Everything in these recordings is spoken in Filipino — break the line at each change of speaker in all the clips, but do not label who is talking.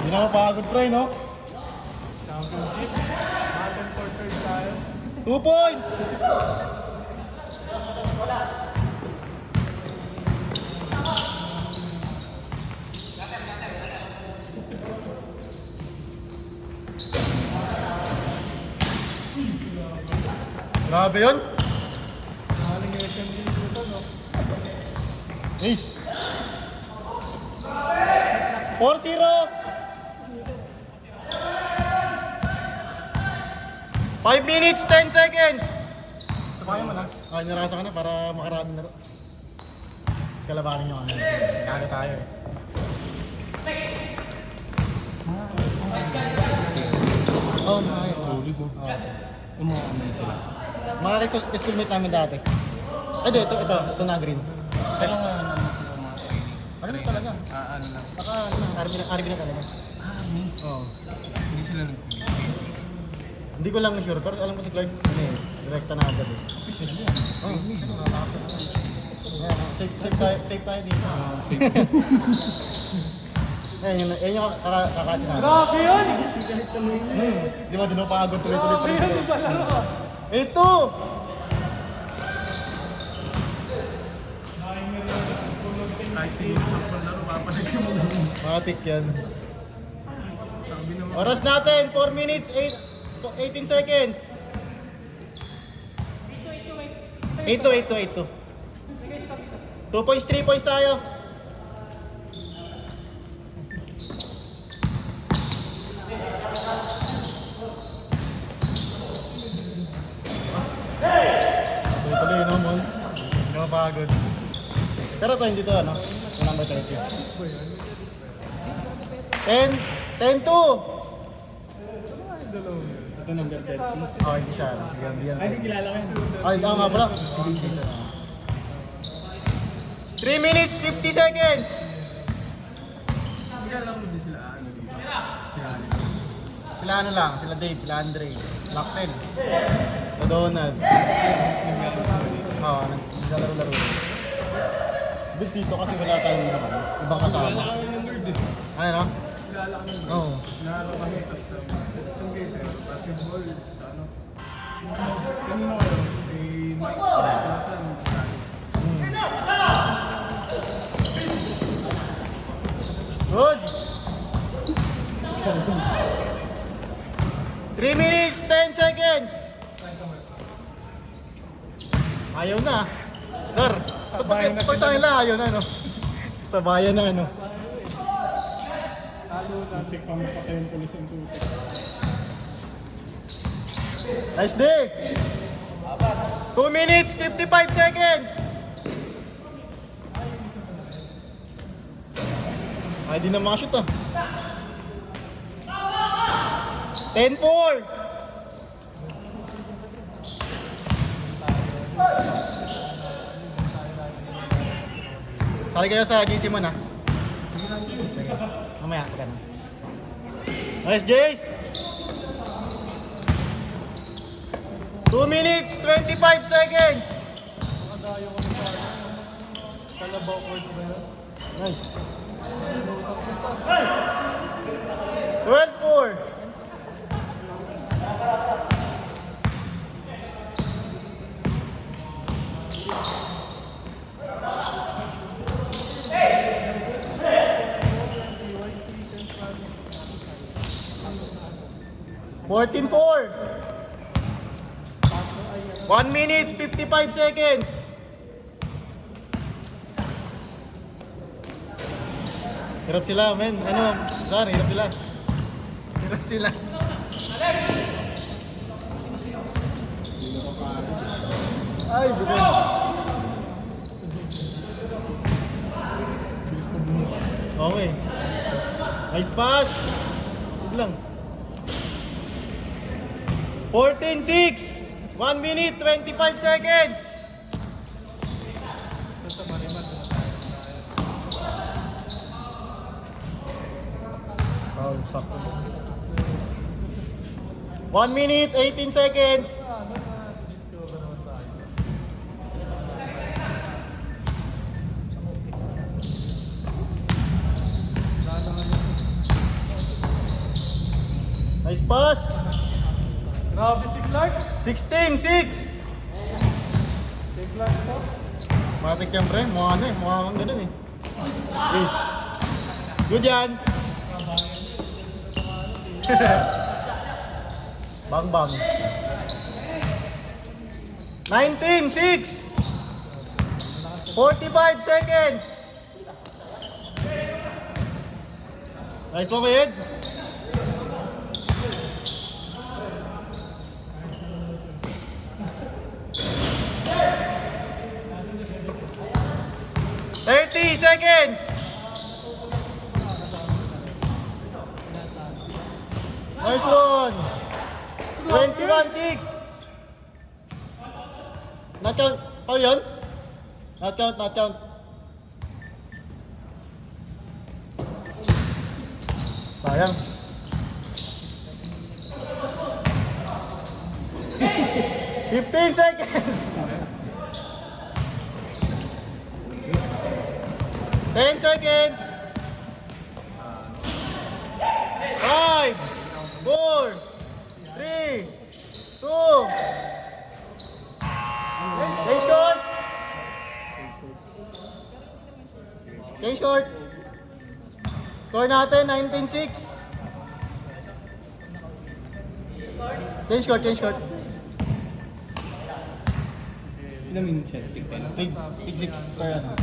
Hindi na mapagod try, no?
Championship. Natin for third tayo.
2 points! Grabe yun.
Mahaling yung SMG dito, no?
Ace. 4-0. 5 minutes, 10 seconds. Sabay mo na. Ay, narasa ka na para makarami na rin. Kalabanin nyo ano. Kaya tayo eh. Oh, my.
Solid, no? Umuha sila.
Mga schoolmate namin dati. Ay, di, ito na green.
Pero nga,
Ano na talaga?
ano lang.
Saka, RB na talaga. Oo.
Hindi sila
Hindi ko lang sure, pero alam ko si Clyde, ano eh, direkta na agad eh.
official yan.
Oo. Safe tayo dito. Yan yung kakasi natin.
Grabe yun!
Di ba, di mo pagod tuloy-tuloy pa rin
Grabe
sila.
yun palaro.
Ito!
Kahit siguro sa palaro, papalagyan mo lang.
Matik yan.
Sabi naman.
Oras natin, 4 minutes, 18 seconds. 8-2. 2 points, 3 points tayo. Tuloy-tuloy naman. Hindi mapagod. Pero ito hindi to ano, ito number 30. 10-2.
Ito number 10.
Oh, hindi siya. Hindi
Ay, hindi kilala ko yun.
Ay, nga pala. Sige, 3 minutes, 50 seconds.
Hindi alam mo din sila ano dito. Sila ano.
Sila ano lang, sila Dave, sila Andre, Laxel, sila Donald. Oo, naglalaro-laro. Bis dito kasi wala tayong naman, ibang kasama.
Kilala ko yung word eh.
Ano no?
Kilala ko yung word.
Oo.
Nalo kami tapos isang case basketball sa ano. Kanino ko yun? Kay Mike. Nasan?
Good! 3 minutes, 10 seconds. Ayaw na. Sir, pag sa kanila ayaw na, no? Sabayan na, ano?
Talo natin pa mapatay yung polis yung tutok.
Nice day! 2 minutes, 55 seconds. Ay, di na makashoot ah. 10-4. Sali kayo sa GC mo na. Sige. Mamaya, ka na. Nice, Jace! 2 minutes, 25 seconds.
Nakadayo ko sa Kalabaw court ba yun?
Nice. 12-4. Fourteen four. 1 minute, 55 seconds. Hirap sila, men. Ano, saan? Hirap sila. Hirap sila. Ay, bukan. Okay. Nice pass. Huwag lang. 14-6. 1 minute, 25 seconds.
Sa Marimat.
Oh, sakto. 1 minute, 18 seconds. pass.
Grabe si Clark.
16-6.
Si Clark po.
Matik yan pre, mukha ano eh, mukha kang ganun eh. Please. Good yan. Bang bang. 19-6. 45 seconds. Nice one, kid. Seconds. Nice one. 21-6. Not count. Foul yun? Not count, not count. Sayang. 15 seconds. 10 seconds. 5, 4, 3, 2. Change court. Change court. Score natin 19-6. Change court, change court.
Ilang minutes yan?
Tig 6 per ano.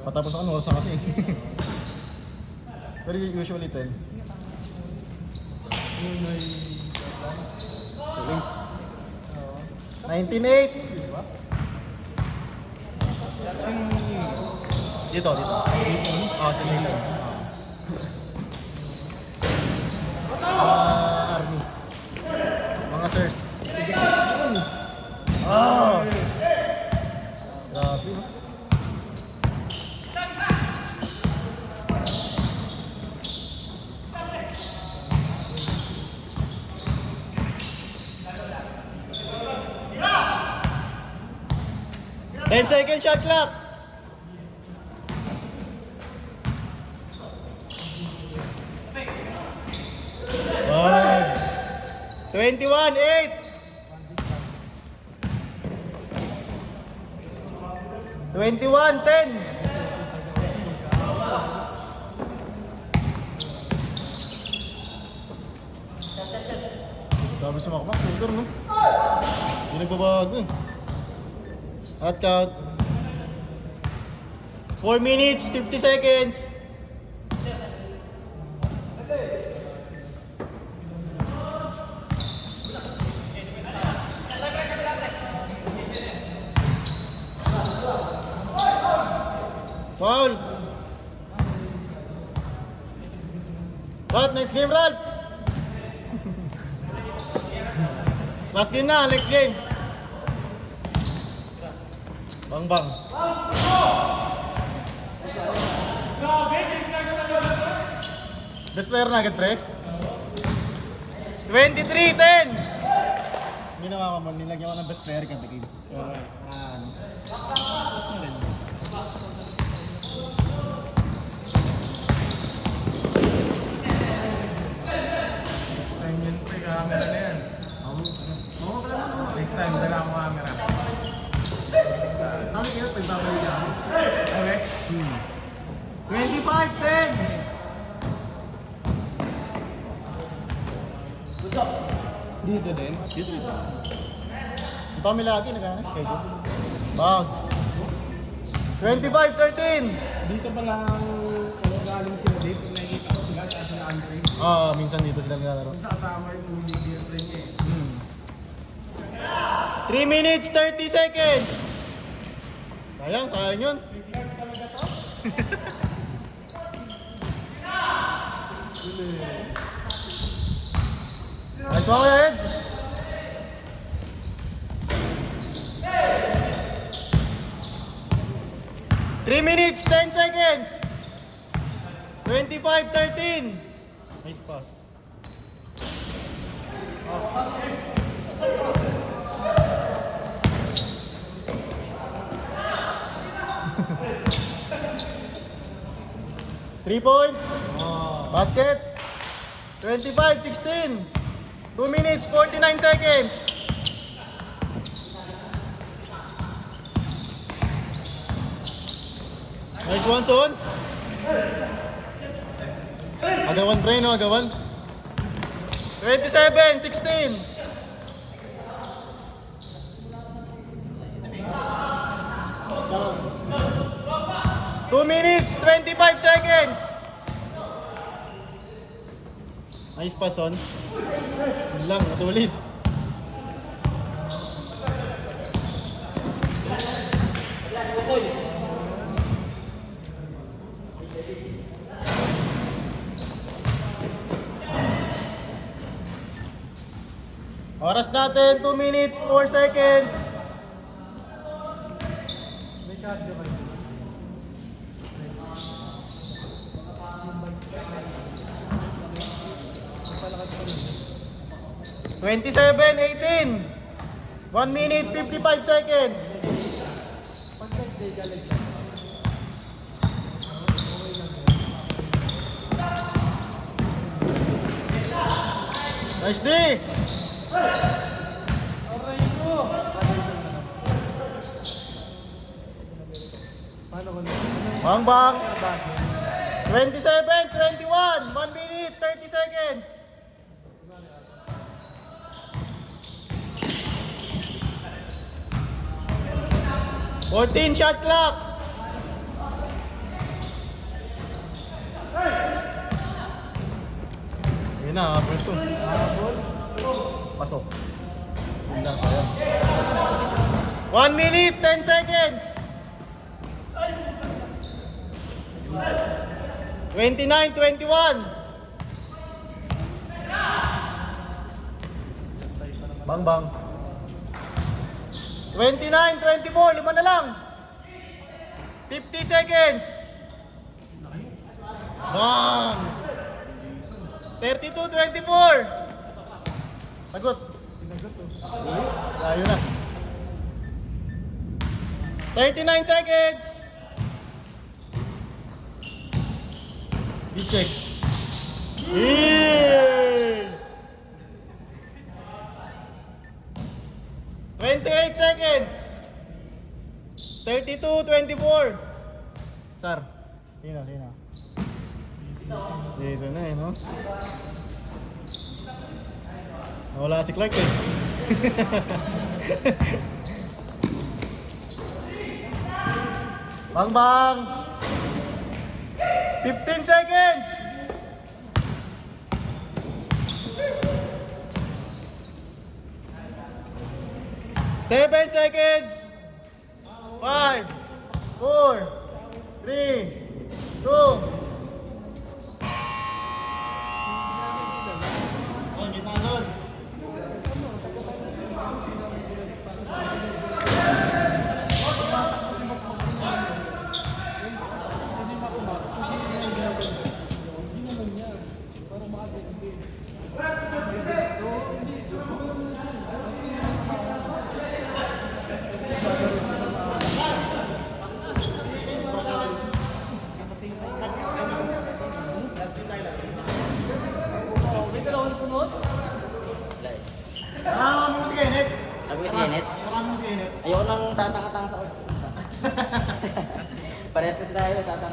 Patapos ako, oras na kasi. Pero usually 10.
Yun ay...
19-8. Dito, dito. Oh, si Mason. Army. Mga sirs. Oh! Grabe, no? Ten second shot clock. One. 21-8. 21-10. Sabi sa makmak, shooter no? Hindi nagbabago eh. Hot count. 4 minutes, 50 seconds. Foul. What? Next game, Ralph. Last game na, next game. Bang bang. Best player na agad, pre. 23-10. Hindi na makaman, nilagyan ko ng best player kada game.
Next time yun po yung camera na yan. Next time, dala akong camera.
Sabi kayo, pagbabalik ako.
Okay?
25-10.
Dito din? Dito.
Ang dami lagi, nag-ano, schedule. Bag. 25-13.
Dito pa lang galing sila dito. Nakikita ko sila at sila Andre.
Minsan dito sila naglalaro.
Kung sa kasama yung hindi girlfriend niya eh.
3 minutes, 30 seconds. Sayang, sayang yun. Nice one, Ed. Three minutes, 10 seconds. 25-13. Nice pass. Three points. Basket. 25-16. 2 minutes, 49 seconds. Nice one, Son. Agawan, pre, no? Agawan. 27-16. Two minutes, 25 seconds. Nice pa, Son. Yun lang, matulis. Oras natin, 2 minutes, 4 seconds.
May cardio kayo.
27-18. 1 minute, 55 seconds. Nice D.
Paano ko na?
Bang bang. 27-21. 1 minute, 30 seconds. Fourteen shot clock. Yun na, habol to. Pasok. Yun lang, kaya. 1 minute, 10 seconds. 29-21. Bang bang. 29-24, lima na lang. 50 seconds. Bang. 32-24. Sagot. Ayun na. 39 seconds. Check. Yeah. 28 seconds. 32-24. Sir, sino? Dito na eh, no? Nawala si Clark eh. Bang bang. 15 seconds. 7 seconds. 5, 4, 3, 2. Oh, gitna doon. Maraming si Kenneth.
Sabi ko si Kenneth,
Maraming si Kenneth.
ayoko nang tatanga-tanga sa Parehas kasi tayo, tatanga.